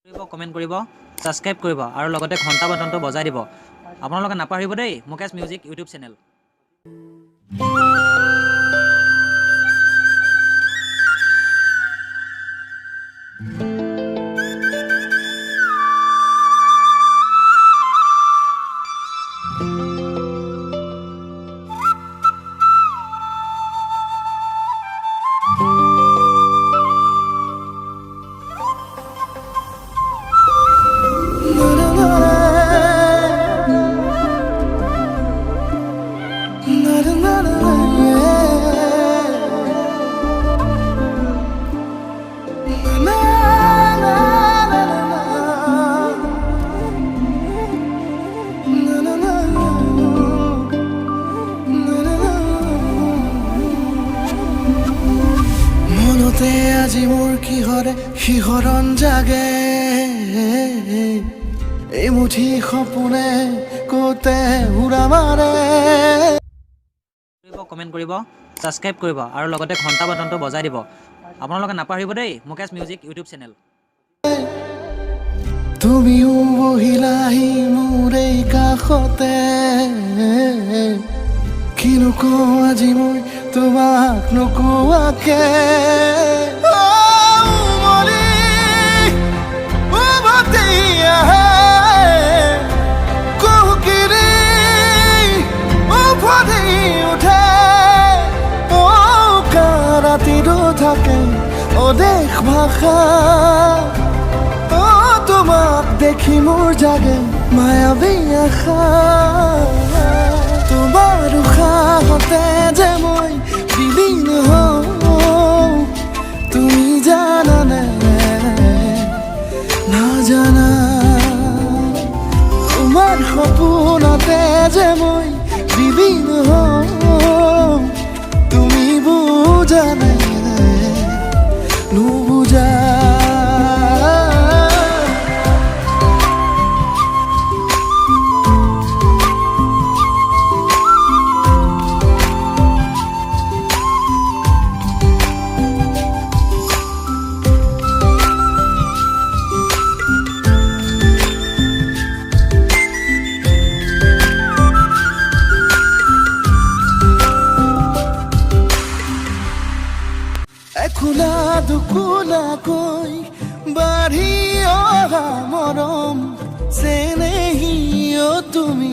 Comment কৰিব, subscribe কৰিব আৰু লগতে ঘণ্টা বাটনটো বজাই দিব। আপোনালোকে নাপাহৰিব দেই মুকেশ মিউজিক ইউটিউব চেনেল। মনতে আজি মোৰ কিহৰে শিহৰণ জাগে, এই মুঠি সপোনে কতে উৰা মাৰে। কমেণ্ট কৰিব, ছাবস্ক্ৰাইব কৰিব আৰু লগতে ঘণ্টা বাটনটো বজাই দিব। আপোনালোকে নাপাহৰিব দেই মুকেশ মিউজিক ইউটিউব চেনেল। তুমিও বহিলাহি মোৰ এই কাষতে, কিনো কওঁ আজি মই তোমাক নোকোৱাকে। থাকে অদেশ ভাষা, তোমাক দেখি মোৰ জাগে মায়াবী আশা। তোমাৰ উশাহতে যে মই বিলীন হওঁ, তুমি জানানে নাজানা। তোমাৰ সপোনতে যে মই বিলীন হওঁ, তুমি বুজানে নুবুজা। এখোলা দুখোলাকৈ বাঢ়ি অহা মৰম চেনেহী তুমি।